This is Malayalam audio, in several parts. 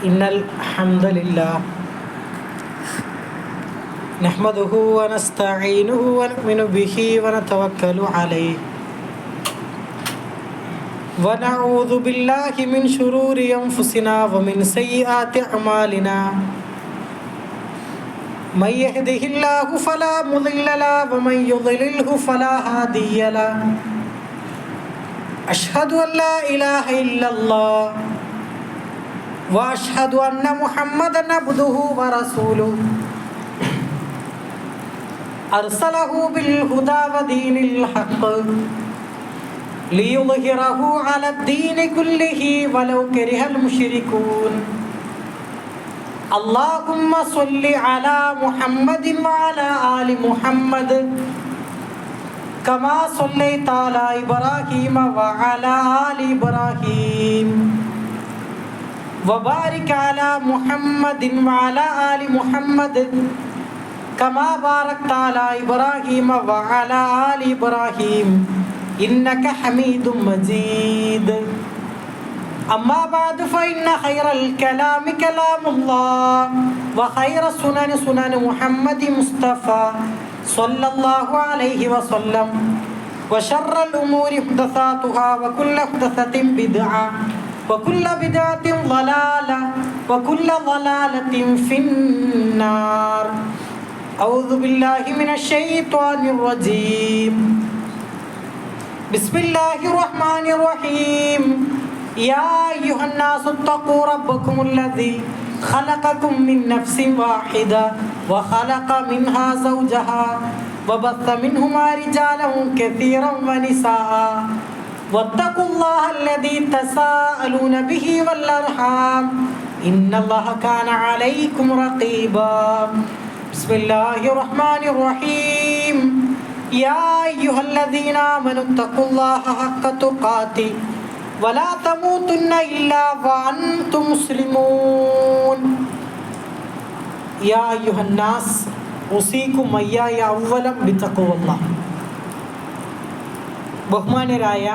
إن الحمد لله نحمده ونستعينه ونؤمن به ونتوكل عليه ونعوذ بالله من شرور أنفسنا ومن سيئات أعمالنا من يهده الله فلا مضل له ومن يضلله فلا هادي له أشهد أن لا إله إلا الله وأشهد أن محمدًا عبده ورسوله أرسله بالهدى ودين الحق ليظهره على الدين كله ولو كره المشركون اللهم صل على محمد وعلى آل محمد كما صليت على إبراهيم وعلى آل إبراهيم وبارك على محمد وعلى آل محمد كما باركت على إبراهيم وعلى آل إبراهيم إنك حميد مجيد أما بعد فإن خير الكلام كلام الله وخير السنن سنن محمد مصطفى صلى الله عليه وسلم وشر الأمور محدثاتها وكل محدثة بدعة وكل بدعة ضلالة وكل ضلالة في النار أعوذ بالله من الشيطان الرجيم بسم الله الرحمن الرحيم يا أيها الناس اتقوا ربكم الذي خلقكم من نفس واحدة وخلق منها زوجها وبث منهما رجالا كثيرا ونساء واتقوا الله الذي تساءلون به والأرحام إن الله كان عليكم رقيبا بسم الله الرحمن الرحيم يا أيها الذين آمنوا اتقوا الله حق تقاته ولا تموتن إلا وأنتم مسلمون يا أيها الناس أوصيكم وإياي أولا بتقوى الله ബഹുമാന്യരായ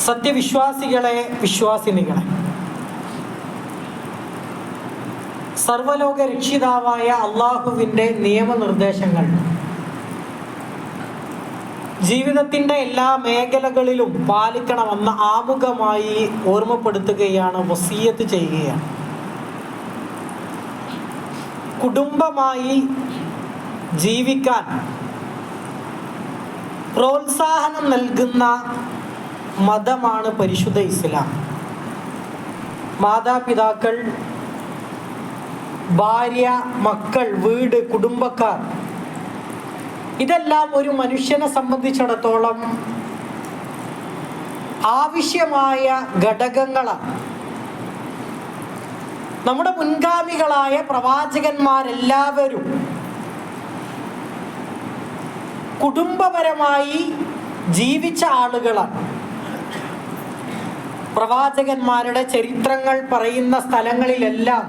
സത്യവിശ്വാസികളെ, വിശ്വാസിനികളെ, സർവലോക രക്ഷിതാവായ അള്ളാഹുവിൻ്റെ നിയമനിർദ്ദേശങ്ങൾ ജീവിതത്തിൻ്റെ എല്ലാ മേഖലകളിലും പാലിക്കണമെന്ന് ആമുഖമായി ഓർമ്മപ്പെടുത്തുകയാണ്, വസിയ്യത്ത് ചെയ്യുകയാണ്. കുടുംബമായി ജീവിക്കാൻ പ്രോത്സാഹനം നൽകുന്ന മതമാണ് പരിശുദ്ധ ഇസ്ലാം. മാതാപിതാക്കൾ, ഭാര്യ, മക്കൾ, വീട്, കുടുംബക്കാർ, ഇതെല്ലാം ഒരു മനുഷ്യനെ സംബന്ധിച്ചിടത്തോളം ആവശ്യമായ ഘടകങ്ങളാണ്. നമ്മുടെ മുൻഗാമികളായ പ്രവാചകന്മാരെല്ലാവരും കുടുംബപരമായി ജീവിച്ച ആളുകളാണ്. പ്രവാചകന്മാരുടെ ചരിത്രങ്ങൾ പറയുന്ന സ്ഥലങ്ങളിലെല്ലാം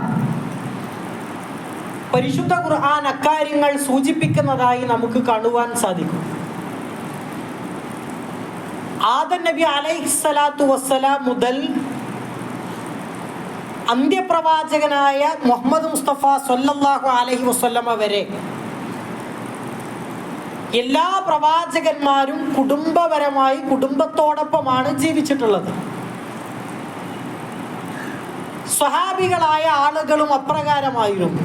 പരിശുദ്ധ ഖുർആൻ അക്കാര്യങ്ങൾ സൂചിപ്പിക്കുന്നതായി നമുക്ക് കാണുവാൻ സാധിക്കും. ആദം നബി അലൈഹിസ്സലാത്തു വസ്സലാം മുതൽ അന്ത്യപ്രവാചകനായ മുഹമ്മദ് മുസ്തഫ സ്വല്ലല്ലാഹു അലൈഹി വസല്ലമ വരെ എല്ലാ പ്രവാചകന്മാരും കുടുംബപരമായി കുടുംബത്തോടൊപ്പമാണ് ജീവിച്ചിട്ടുള്ളത്. സ്വഹാബികളായ ആളുകളും അപ്രകാരമായിരുന്നു.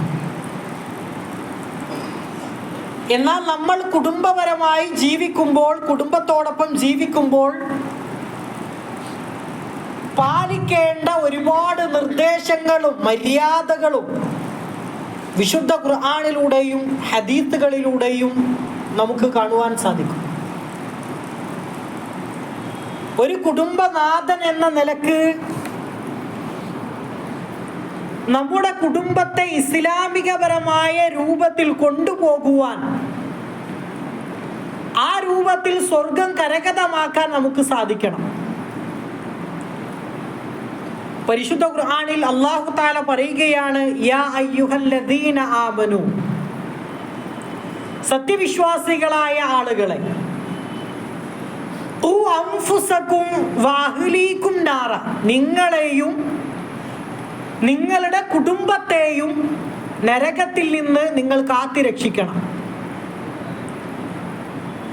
എന്നാൽ നമ്മൾ കുടുംബപരമായി ജീവിക്കുമ്പോൾ, കുടുംബത്തോടൊപ്പം ജീവിക്കുമ്പോൾ പാലിക്കേണ്ട ഒരുപാട് നിർദ്ദേശങ്ങളും മര്യാദകളും വിശുദ്ധ ഖുർആനിലൂടെയും ഹദീത്തുകളിലൂടെയും നമുക്ക് കാണുവാൻ സാധിക്കും. ഒരു കുടുംബനാഥൻ എന്ന നിലക്ക് നമ്മുടെ കുടുംബത്തെ ഇസ്ലാമികപരമായ രൂപത്തിൽ കൊണ്ടുപോകുവാൻ, ആ രൂപത്തിൽ സ്വർഗം കരഗതമാക്കാൻ നമുക്ക് സാധിക്കണം. പരിശുദ്ധ ഖുർആനിൽ അല്ലാഹു തആല പറയുകയാണ്, യാ അയ്യുഹല്ലദീന ആമനു, സത്യവിശ്വാസികളായ ആളുകളെ, ഖു അൻഫുസകും വഅഹ്ലീകും നാറ, നിങ്ങളെയും നിങ്ങളുടെ കുടുംബത്തെയും നരകത്തിൽ നിന്ന് നിങ്ങൾ കാത്തുരക്ഷിക്കണം.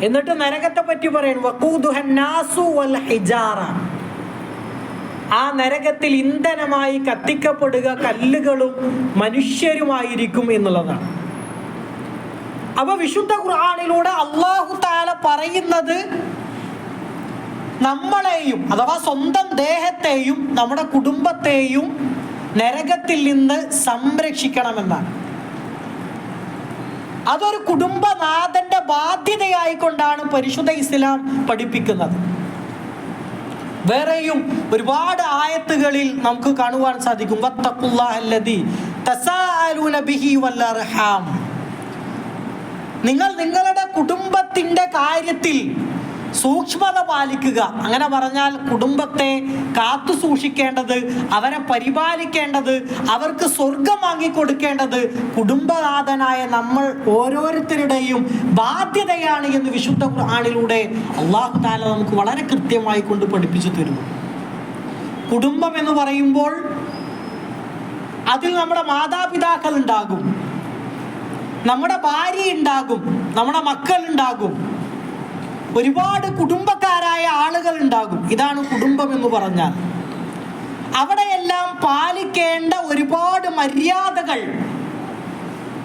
എന്നിട്ട് നരകത്തെ പറ്റി പറയുന്നു, വഖൂദുഹൻ നാസു വൽ ഹിജാറ. ആ നരകത്തിൽ ഇന്ധനമായി കത്തിക്കപ്പെടുക കല്ലുകളും മനുഷ്യരുമായിരിക്കും എന്നുള്ളതാണ്. അപ്പൊ വിശുദ്ധ ഖുർആനിലൂടെ അല്ലാഹു തആല പറയുന്നത് നമ്മളെയും അഥവാ സ്വന്തം ദേഹത്തെയും നമ്മുടെ കുടുംബത്തെയും നരകത്തിൽ നിന്ന് സംരക്ഷിക്കണമെന്നാണ്. അതൊരു കുടുംബനാഥന്റെ ബാധ്യതയായിക്കൊണ്ടാണ് പരിശുദ്ധ ഇസ്ലാം പഠിപ്പിക്കുന്നത്. വേറെയും ഒരുപാട് ആയത്തുകളിൽ നമുക്ക് കാണുവാൻ സാധിക്കും, വത്തഖുല്ലാഹല്ലദീ തസാഅലൂന ബിഹി വൽ അർഹാം. നിങ്ങൾ നിങ്ങളുടെ കുടുംബത്തിന്റെ കാര്യത്തിൽ സൂക്ഷ്മത പാലിക്കുക. അങ്ങനെ പറഞ്ഞാൽ കുടുംബത്തെ കാത്തു സൂക്ഷിക്കേണ്ടത്, അവരെ പരിപാലിക്കേണ്ടത്, അവർക്ക് സ്വർഗം വാങ്ങിക്കൊടുക്കേണ്ടത് കുടുംബനാഥനായ നമ്മൾ ഓരോരുത്തരുടെയും ബാധ്യതയാണ് എന്ന് വിശുദ്ധ ഖുർആനിലൂടെ അല്ലാഹു തആല നമുക്ക് വളരെ കൃത്യമായി കൊണ്ട് പഠിപ്പിച്ചു തരുന്നു. കുടുംബം എന്ന് പറയുമ്പോൾ അതിൽ നമ്മുടെ മാതാപിതാക്കൾ ഉണ്ടാകും, നമ്മുടെ ഭാര്യ ഉണ്ടാകും, നമ്മുടെ മക്കൾ ഉണ്ടാകും, ഒരുപാട് കുടുംബക്കാരായ ആളുകൾ ഉണ്ടാകും. ഇതാണ് കുടുംബം എന്ന് പറഞ്ഞാൽ. അവിടെയെല്ലാം പാലിക്കേണ്ട ഒരുപാട് മര്യാദകൾ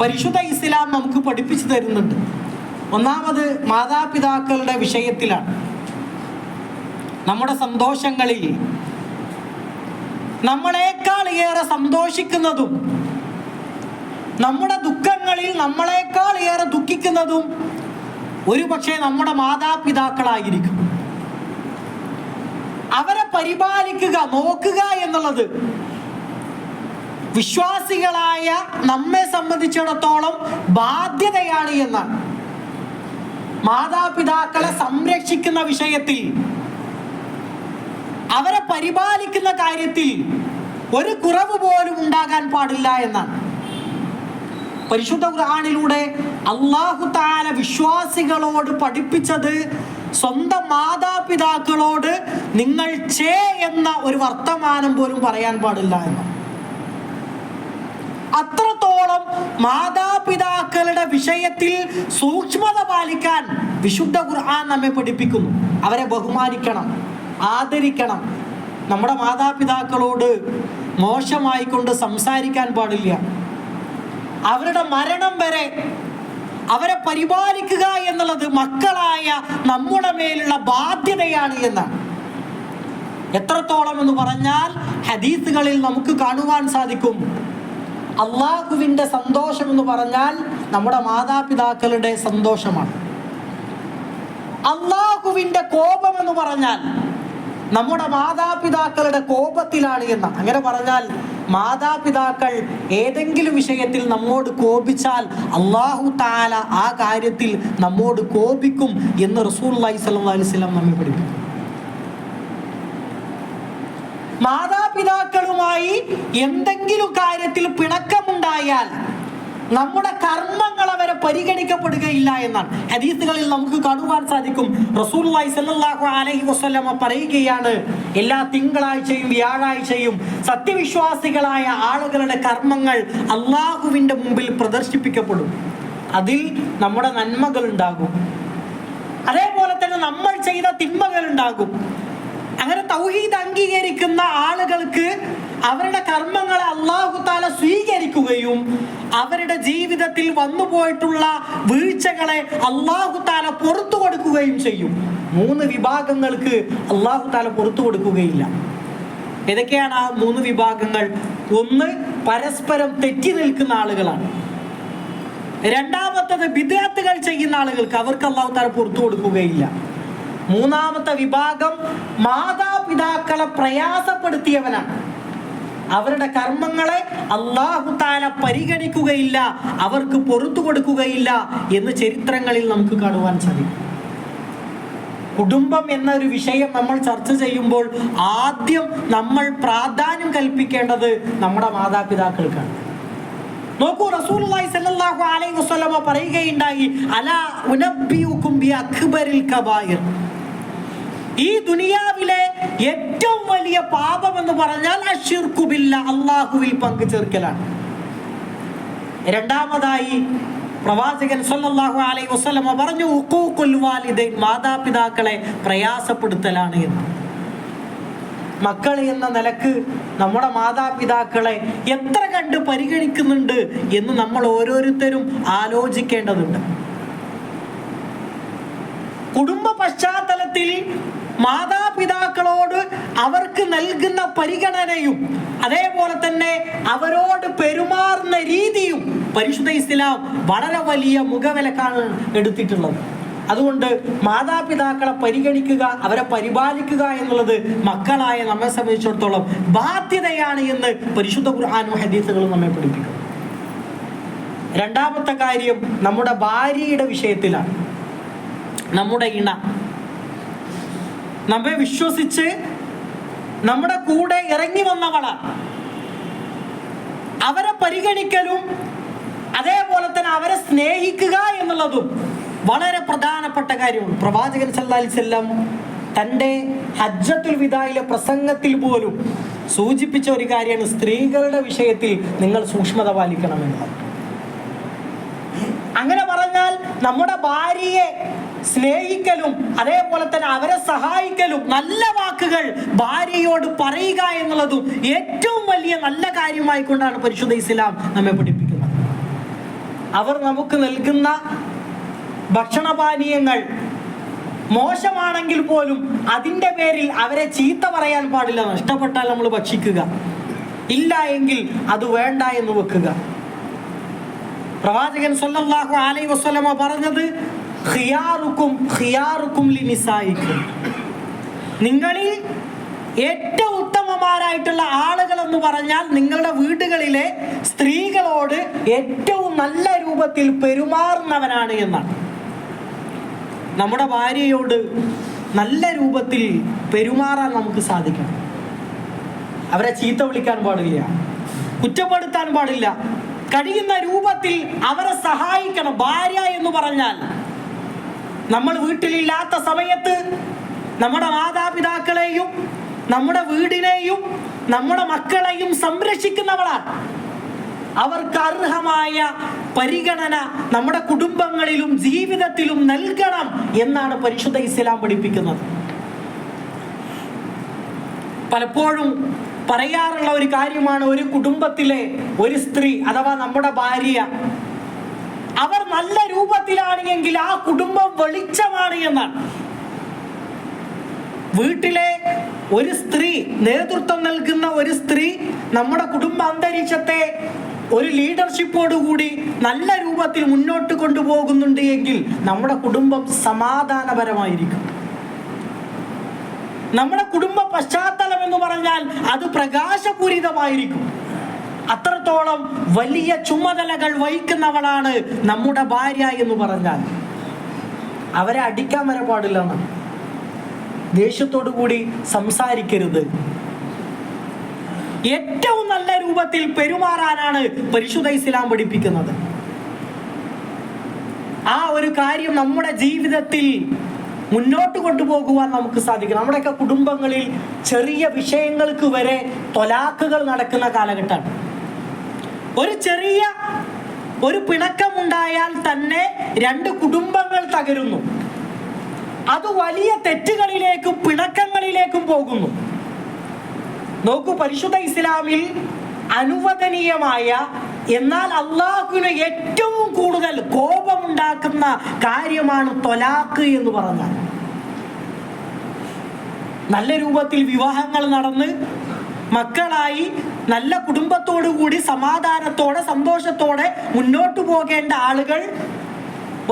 പരിശുദ്ധ ഇസ്ലാം നമുക്ക് പഠിപ്പിച്ചു തരുന്നുണ്ട്. ഒന്നാമത് മാതാപിതാക്കളുടെ വിഷയത്തിലാണ്. നമ്മുടെ സന്തോഷങ്ങളിൽ നമ്മളെക്കാൾ ഏറെ സന്തോഷിക്കുന്നതും നമ്മുടെ ദുഃഖങ്ങളിൽ നമ്മളെക്കാൾ ഏറെ ദുഃഖിക്കുന്നതും ഒരു പക്ഷേ നമ്മുടെ മാതാപിതാക്കളായിരിക്കും. അവരെ പരിപാലിക്കുക, നോക്കുക എന്നുള്ളത് വിശ്വാസികളായ നമ്മെ സംബന്ധിച്ചിടത്തോളം ബാധ്യതയാണ് എന്നാണ്. മാതാപിതാക്കളെ സംരക്ഷിക്കുന്ന വിഷയത്തിൽ, അവരെ പരിപാലിക്കുന്ന കാര്യത്തിൽ ഒരു കുറവ് പോലും ഉണ്ടാകാൻ പാടില്ല എന്നാണ്. പരിശുദ്ധ ഖുർആനിലൂടെ അല്ലാഹു തആല വിശ്വാസികളോട് പഠിപ്പിച്ചത് സ്വന്തം മാതാപിതാക്കളോട് നിങ്ങൾ ചേ എന്ന ഒരു വർത്തമാനം പോലും പറയാൻ പാടില്ല എന്ന്. അത്രത്തോളം മാതാപിതാക്കളുടെ വിഷയത്തിൽ സൂക്ഷ്മത പാലിക്കാൻ വിശുദ്ധ ഖുർആൻ നമ്മെ പഠിപ്പിക്കുന്നു. അവരെ ബഹുമാനിക്കണം, ആദരിക്കണം. നമ്മുടെ മാതാപിതാക്കളോട് മോശമായി കൊണ്ട് സംസാരിക്കാൻ പാടില്ല. അവരുടെ മരണം വരെ അവരെ പരിപാലിക്കുക എന്നുള്ളത് മക്കളായ നമ്മുടെ മേലുള്ള ബാധ്യതയാണ് എന്നാണ്. എത്രത്തോളം എന്ന് പറഞ്ഞാൽ ഹദീസുകളിൽ നമുക്ക് കാണുവാൻ സാധിക്കും, അള്ളാഹുവിൻ്റെ സന്തോഷം എന്ന് പറഞ്ഞാൽ നമ്മുടെ മാതാപിതാക്കളുടെ സന്തോഷമാണ്. അള്ളാഹുവിൻ്റെ കോപം എന്ന് പറഞ്ഞാൽ നമ്മുടെ മാതാപിതാക്കളുടെ കോപത്തിലാണ് എന്ന്. അങ്ങനെ പറഞ്ഞാൽ മാതാപിതാക്കൾ ഏതെങ്കിലും വിഷയത്തിൽ നമ്മോട് കോപിച്ചാൽ അല്ലാഹു തആല ആ കാര്യത്തിൽ നമ്മോട് കോപിക്കും എന്ന് റസൂലുള്ളാഹി സ്വല്ലല്ലാഹു അലൈഹി വസല്ലം നമ്മെ പഠിപ്പിക്കും. മാതാപിതാക്കളുമായി എന്തെങ്കിലും കാര്യത്തിൽ പിണക്കമുണ്ടായാൽ നമ്മുടെ കർമ്മങ്ങൾ അവരെ പരിഗണിക്കപ്പെടുകയില്ല എന്നാണ് ഹദീസുകളിൽ നമുക്ക് കാണുവാൻ സാധിക്കും. റസൂലുള്ളാഹി സ്വല്ലല്ലാഹു അലൈഹി വസല്ലമ പറയുകയാണ്, എല്ലാ തിങ്കളാഴ്ചയും വ്യാഴാഴ്ചയും സത്യവിശ്വാസികളായ ആളുകളുടെ കർമ്മങ്ങൾ അള്ളാഹുവിൻ്റെ മുമ്പിൽ പ്രദർശിപ്പിക്കപ്പെടും. അതിൽ നമ്മുടെ നന്മകൾ ഉണ്ടാകും, അതേപോലെ തന്നെ നമ്മൾ ചെയ്ത തിന്മകൾ ഉണ്ടാകും. അങ്ങനെ തൗഹീദ് അംഗീകരിക്കുന്ന ആളുകൾക്ക് അവരുടെ കർമ്മങ്ങളെ അല്ലാഹു തആല സ്വീകരിക്കുകയും അവരുടെ ജീവിതത്തിൽ വന്നുപോയിട്ടുള്ള വീഴ്ചകളെ അല്ലാഹു തആല പുറത്തു കൊടുക്കുകയും ചെയ്യും. 3 വിഭാഗങ്ങൾക്ക് അല്ലാഹു തആല പുറത്തു കൊടുക്കുകയില്ല. ഏതൊക്കെയാണ് ആ 3 വിഭാഗങ്ങൾ? ഒന്ന്, പരസ്പരം തെറ്റി നിൽക്കുന്ന ആളുകളാണ്. രണ്ടാമത്തത് ബിദ്അത്തുകൾ ചെയ്യുന്ന ആളുകൾക്ക്, അവർക്ക് അല്ലാഹു തആല പുറത്തു കൊടുക്കുകയില്ല. മൂന്നാമത്തെ വിഭാഗം മാതാപിതാക്കളെ പ്രയാസപ്പെടുത്തിയവനാണ്. അവരുടെ കർമ്മങ്ങളെ അല്ലാഹു തആല പരിഗണിക്കുകയില്ല, അവർക്ക് പുറത്തു കൊടുക്കുകയില്ല എന്ന് ചരിത്രങ്ങളിൽ നമുക്ക് കാണുവാൻ സാധിക്കും. കുടുംബം എന്നൊരു വിഷയം നമ്മൾ ചർച്ച ചെയ്യുമ്പോൾ ആദ്യം നമ്മൾ പ്രാധാന്യം കൽപ്പിക്കേണ്ടത് നമ്മുടെ മാതാപിതാക്കൾക്കാണ്. നോക്കൂ, റസൂലുള്ളാഹി സ്വല്ലല്ലാഹു അലൈഹി വസല്ലമ പറയുകയുണ്ടായി, അലാ ഉനബ്ബിയുകും ബി അക്ബറിൽ കബായിർ. ഈ ദുനിയാവിലെ ഏറ്റവും വലിയ പാപം എന്ന് പറഞ്ഞാൽ അശ്ശിർക്കു ബില്ലാഹ്, അല്ലാഹുവിൽ പങ്കു ചേർക്കലാണ്. രണ്ടാമതായി പ്രവാചകൻ സല്ലല്ലാഹു അലൈഹി വസല്ലം പറഞ്ഞു ഉഖൂഖുൽ വാലിദൈൻ, മാതാപിതാക്കളെ പ്രയാസപ്പെടുത്തലാണ് എന്ന്. മക്കൾ എന്ന നിലക്ക് നമ്മുടെ മാതാപിതാക്കളെ എത്ര കണ്ട് പരിഗണിക്കുന്നുണ്ട് എന്ന് നമ്മൾ ഓരോരുത്തരും ആലോചിക്കേണ്ടതുണ്ട്. കുടുംബ പശ്ചാത്തലത്തിൽ മാതാപിതാക്കളോട് അവർക്ക് നൽകുന്ന പരിഗണനയും അതേപോലെ തന്നെ അവരോട് പെരുമാറുന്ന രീതിയും പരിശുദ്ധ ഇസ്ലാം വളരെ വലിയ മുഖവിലക്കാണ് എടുത്തിട്ടുള്ളത്. അതുകൊണ്ട് മാതാപിതാക്കളെ പരിഗണിക്കുക, അവരെ പരിപാലിക്കുക എന്നുള്ളത് മക്കളായ നമ്മെ സംബന്ധിച്ചിടത്തോളം ബാധ്യതയാണ് എന്ന് പരിശുദ്ധ ഖുർആനും ഹദീസുകളും നമ്മെ പഠിപ്പിക്കും. രണ്ടാമത്തെ കാര്യം നമ്മുടെ ഭാര്യയുടെ വിഷയത്തിലാണ്. നമ്മുടെ ഇണ നമ്മെ വിശ്വസിച്ച് നമ്മുടെ കൂടെ ഇറങ്ങി വന്നവളാണ്. അവരെ പരിഗണിക്കലും അതേപോലെ തന്നെ അവരെ സ്നേഹിക്കുക എന്നുള്ളതും വളരെ പ്രധാനപ്പെട്ട കാര്യമാണ്. പ്രവാചകൻ സല്ലല്ലാഹു അലൈഹി വസല്ലം തൻ്റെ ഹജ്ജത്തുൽ വിദായിലെ പ്രസംഗത്തിൽ പോലും സൂചിപ്പിച്ച ഒരു കാര്യമാണ് സ്ത്രീകളുടെ വിഷയത്തിൽ നിങ്ങൾ സൂക്ഷ്മത പാലിക്കണമെന്നത്. അങ്ങനെ പറഞ്ഞാൽ നമ്മുടെ ഭാര്യയെ സ്നേഹിക്കലും അതേപോലെ തന്നെ അവരെ സഹായിക്കലും നല്ല വാക്കുകൾ ഭാര്യയോട് പറയുക എന്നുള്ളതും ഏറ്റവും വലിയ നല്ല കാര്യമായി കൊണ്ടാണ് പരിശുദ്ധ ഇസ്ലാം നമ്മെ പഠിപ്പിക്കുന്നത്. അവർ നമുക്ക് നൽകുന്ന ഭക്ഷണപാനീയങ്ങൾ മോശമാണെങ്കിൽ പോലും അതിൻ്റെ പേരിൽ അവരെ ചീത്ത പറയാൻ പാടില്ല. നഷ്ടപ്പെട്ടാൽ നമ്മൾ ഭക്ഷിക്കുക, ഇല്ല എങ്കിൽ അത് വേണ്ട എന്ന് വെക്കുക. പ്രവാചകൻ സല്ലല്ലാഹു അലൈഹി വസല്ലമ പറഞ്ഞത് ഖിയാറുക്കും ഖിയാറുക്കും ലിനിസായിക്കും, നിങ്ങളിൽ ഏറ്റവും ഉത്തമമാരായിട്ടുള്ള ആളുകൾ എന്ന് പറഞ്ഞാൽ നിങ്ങളുടെ വീടുകളിലെ സ്ത്രീകളോട് ഏറ്റവും നല്ല രൂപത്തിൽ പെരുമാറുന്നവനാണ് എന്നാണ്. നമ്മുടെ ഭാര്യയോട് നല്ല രൂപത്തിൽ പെരുമാറാൻ നമുക്ക് സാധിക്കണം. അവരെ ചീത്ത വിളിക്കാൻ പാടില്ല, കുറ്റപ്പെടുത്താൻ പാടില്ല, കഴിയുന്ന രൂപത്തിൽ അവരെ സഹായിക്കണം. ഭാര്യ എന്ന് പറഞ്ഞാൽ നമ്മൾ വീട്ടിലില്ലാത്ത സമയത്ത് നമ്മുടെ മാതാപിതാക്കളെയും നമ്മുടെ വീടിനെയും നമ്മുടെ മക്കളെയും സംരക്ഷിക്കുന്നവളാണ്. അവർക്ക് അർഹമായ പരിഗണന നമ്മുടെ കുടുംബങ്ങളിലും ജീവിതത്തിലും നൽകണം എന്നാണ് പരിശുദ്ധ ഇസ്ലാം പഠിപ്പിക്കുന്നത്. പലപ്പോഴും പറയാറുള്ള ഒരു കാര്യമാണ്, ഒരു കുടുംബത്തിലെ ഒരു സ്ത്രീ അഥവാ നമ്മുടെ ഭാര്യ അവർ നല്ല രൂപത്തിലാണ് എങ്കിൽ ആ കുടുംബം വെളിച്ചമാണ് എന്നാണ്. വീട്ടിലെ ഒരു സ്ത്രീ, നേതൃത്വം നൽകുന്ന ഒരു സ്ത്രീ നമ്മുടെ കുടുംബ അന്തരീക്ഷത്തെ ഒരു ലീഡർഷിപ്പോടുകൂടി നല്ല രൂപത്തിൽ മുന്നോട്ട് കൊണ്ടുപോകുന്നുണ്ട് എങ്കിൽ നമ്മുടെ കുടുംബം സമാധാനപരമായിരിക്കും. നമ്മുടെ കുടുംബ പശ്ചാത്തലം എന്ന് പറഞ്ഞാൽ അത് പ്രകാശപൂരിതമായിരിക്കും. അത്രത്തോളം വലിയ ചുമതലകൾ വഹിക്കുന്നവളാണ് നമ്മുടെ ഭാര്യ എന്ന് പറഞ്ഞാൽ. അവരെ അടിക്കാൻ വരെ പാടില്ല എന്നാണ്. ദേഷ്യത്തോടു കൂടി സംസാരിക്കരുത്. ഏറ്റവും നല്ല രൂപത്തിൽ പെരുമാറാനാണ് പരിശുദ്ധ ഇസ്ലാം പഠിപ്പിക്കുന്നത്. ആ ഒരു കാര്യം നമ്മുടെ ജീവിതത്തിൽ മുന്നോട്ട് കൊണ്ടുപോകുവാൻ നമുക്ക് സാധിക്കും. നമ്മുടെയൊക്കെ കുടുംബങ്ങളിൽ ചെറിയ വിഷയങ്ങൾക്ക് വരെ ത്വലാഖുകൾ നടക്കുന്ന കാലഘട്ടമാണ്. ഒരു ചെറിയ ഒരു പിണക്കമുണ്ടായാൽ തന്നെ രണ്ട് കുടുംബങ്ങൾ തകരുന്നു. അത് വലിയ തെറ്റുകളിലേക്കും പിണക്കങ്ങളിലേക്കും പോകുന്നു. നോക്കൂ, പരിശുദ്ധ ഇസ്ലാമിൽ അനുവദനീയമായ എന്നാൽ അള്ളാഹുവിന് ഏറ്റവും കൂടുതൽ കോപമുണ്ടാക്കുന്ന കാര്യമാണ് ത്വലാഖ് എന്ന് പറഞ്ഞാൽ. നല്ല രൂപത്തിൽ വിവാഹങ്ങൾ നടന്ന് മക്കളായി നല്ല കുടുംബത്തോടു കൂടി സമാധാനത്തോടെ സന്തോഷത്തോടെ മുന്നോട്ടു പോകേണ്ട ആളുകൾ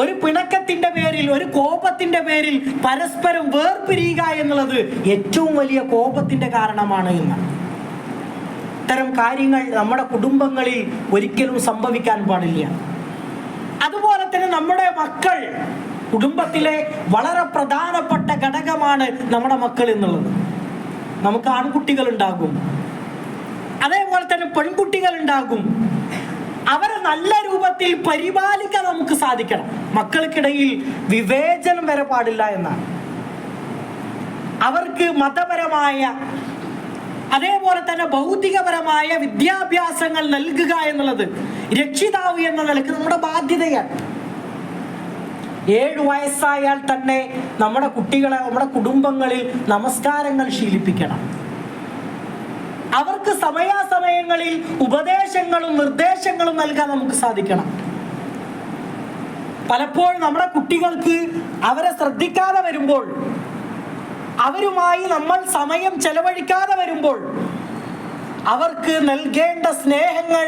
ഒരു പിണക്കത്തിന്റെ പേരിൽ, ഒരു കോപത്തിന്റെ പേരിൽ പരസ്പരം വേർപിരിയുക എന്നുള്ളത് ഏറ്റവും വലിയ കോപത്തിന്റെ കാരണമാണ് എന്നാണ്. ഇത്തരം കാര്യങ്ങൾ നമ്മുടെ കുടുംബങ്ങളിൽ ഒരിക്കലും സംഭവിക്കാൻ പാടില്ല. അതുപോലെ തന്നെ നമ്മുടെ മക്കൾ കുടുംബത്തിലെ വളരെ പ്രധാനപ്പെട്ട ഘടകമാണ് നമ്മുടെ മക്കൾ എന്നുള്ളത്. നമുക്ക് ആൺകുട്ടികൾ ഉണ്ടാകും, അതേപോലെ തന്നെ പെൺകുട്ടികൾ ഉണ്ടാകും. അവരെ നല്ല രൂപത്തിൽ പരിപാലിക്കാൻ നമുക്ക് സാധിക്കണം. മക്കൾക്കിടയിൽ വിവേചനം വരെ പാടില്ല എന്നാണ്. അവർക്ക് മതപരമായ അതേപോലെ തന്നെ ഭൗതികപരമായ വിദ്യാഭ്യാസങ്ങൾ നൽകുക എന്നുള്ളത് രക്ഷിതാവ് എന്ന നിലയ്ക്ക് നമ്മുടെ ബാധ്യതയാണ്. 7 വയസ്സായാൽ തന്നെ നമ്മുടെ കുട്ടികളെ നമ്മുടെ കുടുംബങ്ങളിൽ നമസ്കാരങ്ങൾ ശീലിപ്പിക്കണം. അവർക്ക് സമയാസമയങ്ങളിൽ ഉപദേശങ്ങളും നിർദ്ദേശങ്ങളും നൽകാൻ നമുക്ക് സാധിക്കണം. പലപ്പോഴും നമ്മുടെ കുട്ടികൾക്ക് അവരെ ശ്രദ്ധിക്കാതെ വരുമ്പോൾ, അവരുമായി നമ്മൾ സമയം ചെലവഴിക്കാതെ വരുമ്പോൾ, അവർക്ക് നൽകേണ്ട സ്നേഹങ്ങൾ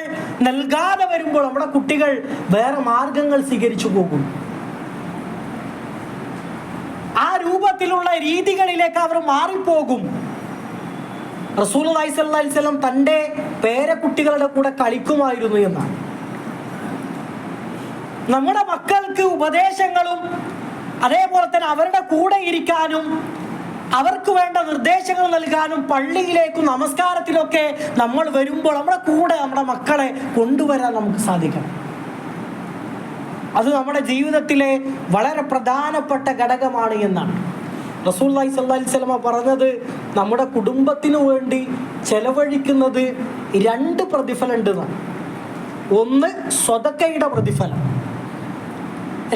നൽകാതെ വരുമ്പോൾ നമ്മുടെ കുട്ടികൾ വേറെ മാർഗങ്ങൾ സ്വീകരിച്ചു പോകും. ആ രൂപത്തിലുള്ള രീതികളിലേക്ക് അവർ മാറിപ്പോകും. റസൂലുള്ളാഹി സ്വല്ലല്ലാഹി അലൈഹി വസല്ലം തൻ്റെ പേരക്കുട്ടികളുടെ കൂടെ കളിക്കുമായിരുന്നു എന്നാണ്. നമ്മുടെ മക്കൾക്ക് ഉപദേശങ്ങളും അതേപോലെ തന്നെ അവരുടെ കൂടെ ഇരിക്കാനും അവർക്ക് വേണ്ട നിർദ്ദേശങ്ങൾ നൽകാനും പള്ളിയിലേക്കും നമസ്കാരത്തിലൊക്കെ നമ്മൾ വരുമ്പോൾ നമ്മുടെ കൂടെ നമ്മുടെ മക്കളെ കൊണ്ടുവരാൻ നമുക്ക് സാധിക്കണം. അത് നമ്മുടെ ജീവിതത്തിലെ വളരെ പ്രധാനപ്പെട്ട ഘടകമാണ് എന്നാണ് റസൂലുള്ളാഹി സ്വല്ലല്ലാഹി അലൈഹി വസല്ലം പറഞ്ഞത്. നമ്മുടെ കുടുംബത്തിനു വേണ്ടി ചെലവഴിക്കുന്നത് 2 പ്രതിഫലം ഉണ്ടെന്നാണ്. ഒന്ന് സ്വതക്കയുടെ പ്രതിഫലം,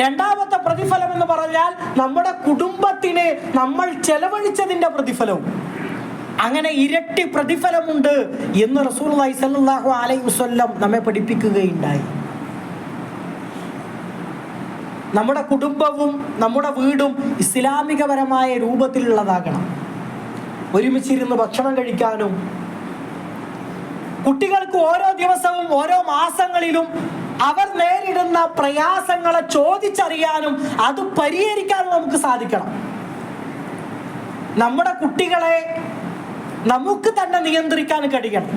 രണ്ടാമത്തെ പ്രതിഫലം എന്ന് പറഞ്ഞാൽ നമ്മുടെ കുടുംബത്തിന് നമ്മൾ ചെലവഴിച്ചതിന്റെ പ്രതിഫലവും. അങ്ങനെ ഇരട്ടി പ്രതിഫലമുണ്ട് എന്ന് റസൂലുള്ളാഹി സ്വല്ലല്ലാഹു അലൈഹി വസല്ലം നമ്മെ പഠിപ്പിക്കുകയുണ്ടായി. നമ്മുടെ കുടുംബവും നമ്മുടെ വീടും ഇസ്ലാമികപരമായ രൂപത്തിലുള്ളതാകണം. ഒരുമിച്ചിരുന്ന് ഭക്ഷണം കഴിക്കാനും കുട്ടികൾക്ക് ഓരോ ദിവസവും ഓരോ മാസങ്ങളിലും അവർ നേരിടുന്ന പ്രയാസങ്ങളെ ചോദിച്ചറിയാനും അത് പരിഹരിക്കാനും നമുക്ക് സാധിക്കണം. നമ്മുടെ കുട്ടികളെ നമുക്ക് തന്നെ നിയന്ത്രിക്കാൻ കഴിയണം.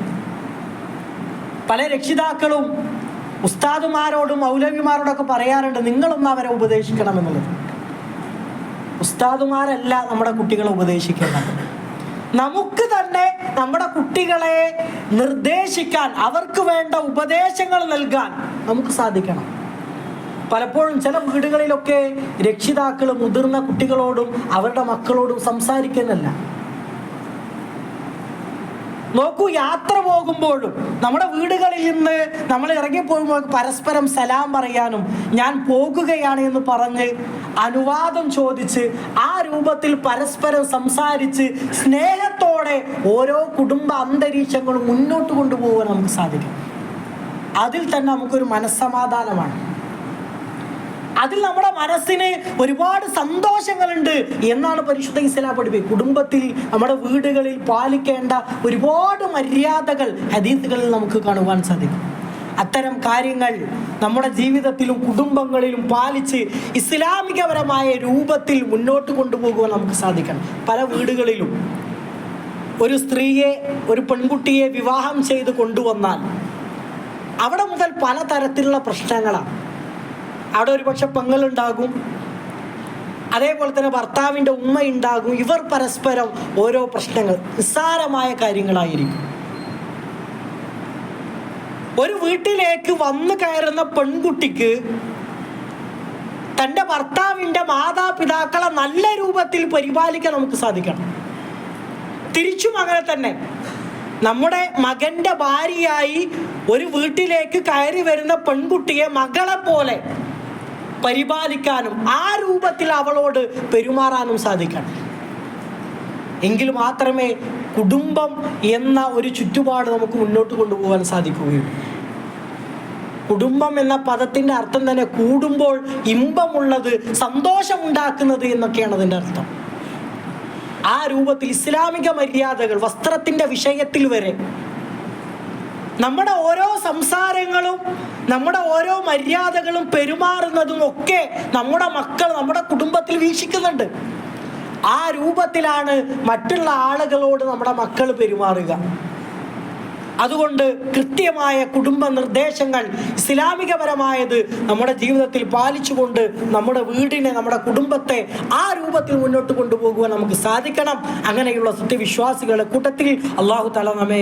പല രക്ഷിതാക്കളും ഉസ്താദുമാരോടും മൗലവിമാരോടൊക്കെ പറയാറുണ്ട്, നിങ്ങളൊന്ന് അവരെ ഉപദേശിക്കണം എന്നുള്ളത്. ഉസ്താദുമാരല്ല നമ്മുടെ കുട്ടികളെ ഉപദേശിക്കേണ്ടത്. നമുക്ക് തന്നെ നമ്മുടെ കുട്ടികളെ നിർദ്ദേശിക്കാൻ, അവർക്ക് വേണ്ട ഉപദേശങ്ങൾ നൽകാൻ നമുക്ക് സാധിക്കണം. പലപ്പോഴും ചില വീടുകളിലൊക്കെ രക്ഷിതാക്കൾ മുതിർന്ന കുട്ടികളോടും അവരുടെ മക്കളോടും സംസാരിക്കുന്നില്ല. നോക്കൂ, യാത്ര പോകുമ്പോഴും നമ്മുടെ വീടുകളിൽ നിന്ന് നമ്മൾ ഇറങ്ങിപ്പോകുമ്പോൾ പരസ്പരം സലാം പറയാനും ഞാൻ പോകുകയാണ് എന്ന് പറഞ്ഞ് അനുവാദം ചോദിച്ച് ആ രൂപത്തിൽ പരസ്പരം സംസാരിച്ച് സ്നേഹത്തോടെ ഓരോ കുടുംബ അന്തരീക്ഷങ്ങളും മുന്നോട്ട് കൊണ്ടുപോകാൻ നമുക്ക് സാധിക്കും. അതിൽ തന്നെ നമുക്കൊരു മനസ്സമാധാനമാണ്. അതിൽ നമ്മുടെ മനസ്സിന് ഒരുപാട് സന്തോഷങ്ങളുണ്ട് എന്നാണ് പരിശുദ്ധ ഇസ്ലാം പഠിപ്പിക്കുന്നത്. കുടുംബത്തിൽ നമ്മുടെ വീടുകളിൽ പാലിക്കേണ്ട ഒരുപാട് മര്യാദകൾ ഹദീസുകളിൽ നമുക്ക് കാണുവാൻ സാധിക്കും. അത്തരം കാര്യങ്ങൾ നമ്മുടെ ജീവിതത്തിലും കുടുംബങ്ങളിലും പാലിച്ച് ഇസ്ലാമികപരമായ രൂപത്തിൽ മുന്നോട്ട് കൊണ്ടുപോകുവാൻ നമുക്ക് സാധിക്കണം. പല വീടുകളിലും ഒരു സ്ത്രീയെ, ഒരു പെൺകുട്ടിയെ വിവാഹം ചെയ്ത് കൊണ്ടുവന്നാൽ അവിടെ മുതൽ പലതരത്തിലുള്ള പ്രശ്നങ്ങളാണ്. അവിടെ ഒരുപക്ഷെ പെങ്ങളുണ്ടാകും, അതേപോലെ തന്നെ ഭർത്താവിൻ്റെ ഉമ്മ ഉണ്ടാകും. ഇവർ പരസ്പരം ഓരോ പ്രശ്നങ്ങൾ, നിസ്സാരമായ കാര്യങ്ങളായിരിക്കും. ഒരു വീട്ടിലേക്ക് വന്നു കയറുന്ന പെൺകുട്ടിക്ക് തൻ്റെ ഭർത്താവിൻ്റെ മാതാപിതാക്കളെ നല്ല രൂപത്തിൽ പരിപാലിക്കാൻ നമുക്ക് സാധിക്കണം. തിരിച്ചും അങ്ങനെ തന്നെ നമ്മുടെ മകൻ്റെ ഭാര്യയായി ഒരു വീട്ടിലേക്ക് കയറി വരുന്ന പെൺകുട്ടിയെ മകളെ പോലെ പരിപാലിക്കാനും ആ രൂപത്തിൽ അവളോട് പെരുമാറാനും സാധിക്കണം. എങ്കിൽ മാത്രമേ കുടുംബം എന്ന ഒരു ചുറ്റുപാട് നമുക്ക് മുന്നോട്ട് കൊണ്ടുപോകാൻ സാധിക്കുകയുള്ളൂ. കുടുംബം എന്ന പദത്തിൻ്റെ അർത്ഥം തന്നെ കൂടുമ്പോൾ ഇമ്പമുള്ളത്, സന്തോഷമുണ്ടാക്കുന്നത് എന്നൊക്കെയാണ് അതിൻ്റെ അർത്ഥം. ആ രൂപത്തിൽ ഇസ്ലാമിക മര്യാദകൾ, വസ്ത്രത്തിൻ്റെ വിഷയത്തിൽ വരെ നമ്മുടെ ഓരോ സംസാരങ്ങളും നമ്മുടെ ഓരോ മര്യാദകളും പെരുമാറുന്നതും ഒക്കെ നമ്മുടെ മക്കൾ നമ്മുടെ കുടുംബത്തിൽ വീക്ഷിക്കുന്നുണ്ട്. ആ രൂപത്തിലാണ് മറ്റുള്ള ആളുകളോട് നമ്മുടെ മക്കൾ പെരുമാറുക. അതുകൊണ്ട് കൃത്യമായ കുടുംബ നിർദ്ദേശങ്ങൾ, ഇസ്ലാമികപരമായത് നമ്മുടെ ജീവിതത്തിൽ പാലിച്ചുകൊണ്ട് നമ്മുടെ വീടിനെ, നമ്മുടെ കുടുംബത്തെ ആ രൂപത്തിൽ മുന്നോട്ട് കൊണ്ടുപോകുവാൻ നമുക്ക് സാധിക്കണം. അങ്ങനെയുള്ള സത്യവിശ്വാസികളുടെ കൂട്ടത്തിൽ അല്ലാഹു തആല നമ്മെ